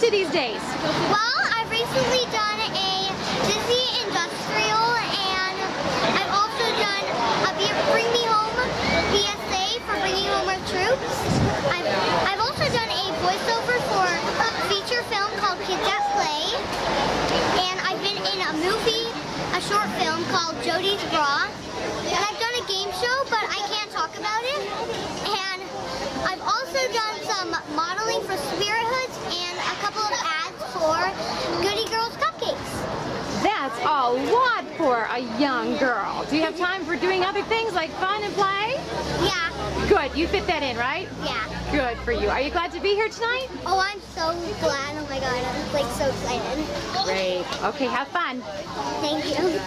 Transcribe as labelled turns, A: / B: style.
A: to these days?
B: Well, I've recently done a Disney Industrial, and I've also done a Bring Me Home PSA for Bringing Home Our Troops. I've also done a voiceover for a feature film called Kids at Play, and I've been in a movie, a short film called Jodie's Bra, and I've done a game show, but I can't talk about it. And I've also done some modeling for Spirit Hoods and a couple of ads for Goody Girls Cupcakes.
A: That's a lot for a young girl. Do you have time for doing other things like fun and play?
B: Yeah,
A: Good, you fit that in, right?
B: yeah.
A: Good for you. Are you glad to be here tonight?
B: Oh, I'm so glad. Oh my god, I'm like so excited.
A: Great. Okay, have fun.
B: Thank you.